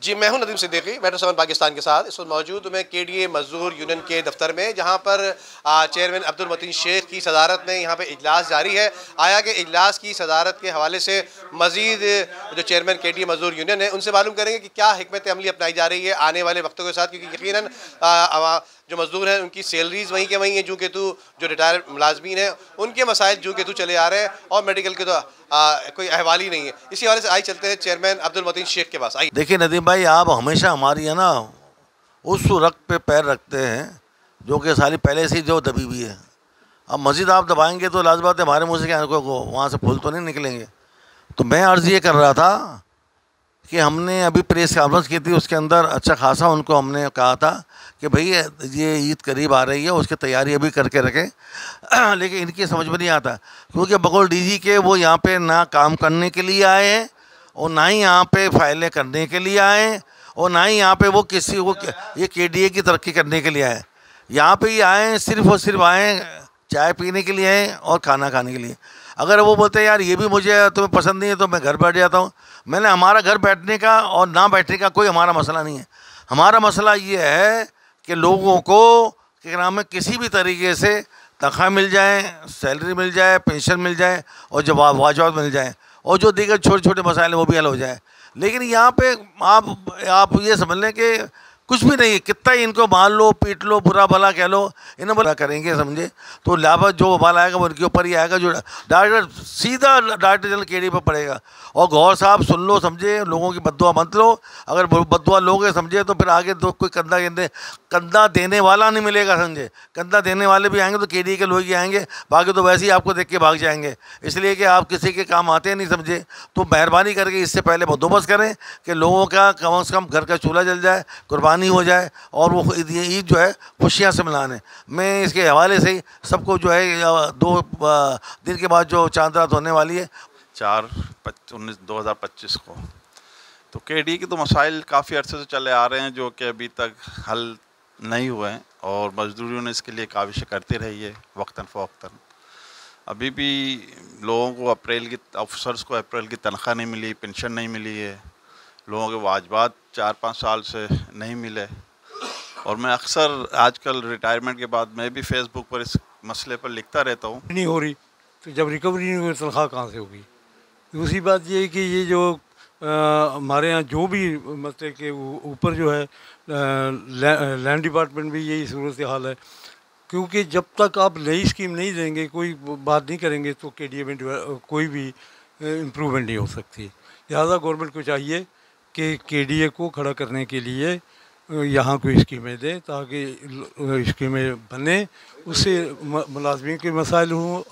जी, मैं हूं नदीम सिद्दीकी, मेट्रो 7 पाकिस्तान के साथ। इस वक्त मौजूद मैं केडीए मजदूर यूनियन के दफ्तर में, जहां पर चेयरमैन अब्दुल मतीन शेख की सदारत में यहाँ पे इजलास जारी है। आया कि इजलास की सदारत के हवाले से मजीद जो चेयरमैन केडीए मजदूर यूनियन है उनसे मालूम करेंगे कि क्या हिकमत अमली अपनाई जा रही है आने वाले वक्तों के साथ, क्योंकि यकीनन जो मजदूर हैं उनकी सैलरीज वहीं के वहीं हैं जूँ के तू, जो रिटायर्ड मुलाजमीन हैं उनके मसाइल जूँ के तू चले आ रहे हैं और मेडिकल के तो कोई अहवाल ही नहीं है। इसी हवाले से आई चलते हैं चेयरमैन अब्दुल मतीन शेख के पास। आई देखिए नदीम भाई, आप हमेशा हमारी है ना उस रख पे पैर रखते हैं जो कि साली पहले से ही जो दबी हुई है। अब मस्जिद आप दबाएंगे तो लाज़ बात है हमारे मुँह से क्या को वहाँ से फूल तो नहीं निकलेंगे। तो मैं अर्ज़ ये कर रहा था कि हमने अभी प्रेस कॉन्फ्रेंस की थी, उसके अंदर अच्छा खासा उनको हमने कहा था कि भाई ये ईद करीब आ रही है, उसकी तैयारी अभी करके रखें। लेकिन इनकी समझ में नहीं आता, क्योंकि बगौर डीजी के वो यहाँ पे ना काम करने के लिए आए हैं और ना ही यहाँ पे फाइलें करने के लिए आए हैं और ना ही यहाँ पे वो किसी को ये केडीए की तरक्की करने के लिए आए। यहाँ पे ही आए हैं सिर्फ और सिर्फ आए चाय पीने के लिए आए और खाना खाने के लिए। अगर वो बोलते हैं यार ये भी मुझे तुम्हें पसंद नहीं है तो मैं घर बैठ जाता हूँ, मैंने हमारा घर बैठने का और ना बैठने का कोई हमारा मसला नहीं है। हमारा मसला ये है कि लोगों को क्या नाम है किसी भी तरीके से तनख्वाह मिल जाए, सैलरी मिल जाए, पेंशन मिल जाए और जवाब वाजबात मिल जाए और जो दीगर छोटे छोटे मसाइल हैं वो भी हल हो जाए। लेकिन यहाँ पे आप ये समझ लें कि कुछ भी नहीं है, कितना ही इनको मार लो पीट लो बुरा भला कह लो, इन्हें बुरा करेंगे समझे तो लाभ जो बवाल आएगा वो उनके ऊपर ही आएगा, जो डायरेक्टर सीधा डायरेक्टर जनरल केडी पर पड़ेगा। और गौर साहब सुन लो समझे, लोगों की बद्दुआ मत लो, अगर बद्दुआ लोगे समझे तो फिर आगे तो कोई कंधा देने वाला नहीं मिलेगा समझे। कंधा देने वाले भी आएंगे तो केडी के लोग ही आएंगे, बाकी तो वैसे ही आपको देख के भाग जाएंगे। इसलिए कि आप किसी के काम आते नहीं समझे, तो मेहरबानी करके इससे पहले बंदोबस्त करें कि लोगों का कम से कम घर का चूल्हा जल जाए, कुर्बानी हो जाए और वो ईद जो है खुशियाँ से मनाने। मैं इसके हवाले से ही सबको जो है 2 दिन के बाद जो चांद रात होने वाली है 4/19/2025 को, तो केडी के तो मसाइल काफ़ी अरसे से चले आ रहे हैं जो कि अभी तक हल नहीं हुए हैं और मजदूरों ने इसके लिए काविशें करती रही है वक्तन फ़वक्तन। अभी भी लोगों को अफसर्स को अप्रैल की तनख्वाह नहीं मिली, पेंशन नहीं मिली है, लोगों के वाजबात 4-5 साल से नहीं मिले। और मैं अक्सर आजकल रिटायरमेंट के बाद मैं भी फेसबुक पर इस मसले पर लिखता रहता हूँ। नहीं हो रही तो जब रिकवरी नहीं हुई तनख्वाह कहाँ से होगी। दूसरी बात ये है कि ये जो हमारे यहाँ जो भी मतलब के ऊपर जो है लैंड डिपार्टमेंट भी यही सूरत हाल है, क्योंकि जब तक आप नई स्कीम नहीं देंगे, कोई बात नहीं करेंगे तो केडीए में कोई भी इम्प्रूवमेंट नहीं हो सकती। लिहाजा गवर्नमेंट को चाहिए कि केडीए को खड़ा करने के लिए यहाँ कोई स्कीमें दें ताकि स्कीमें बने, उससे मुलाजमीन के मसाइल हल हों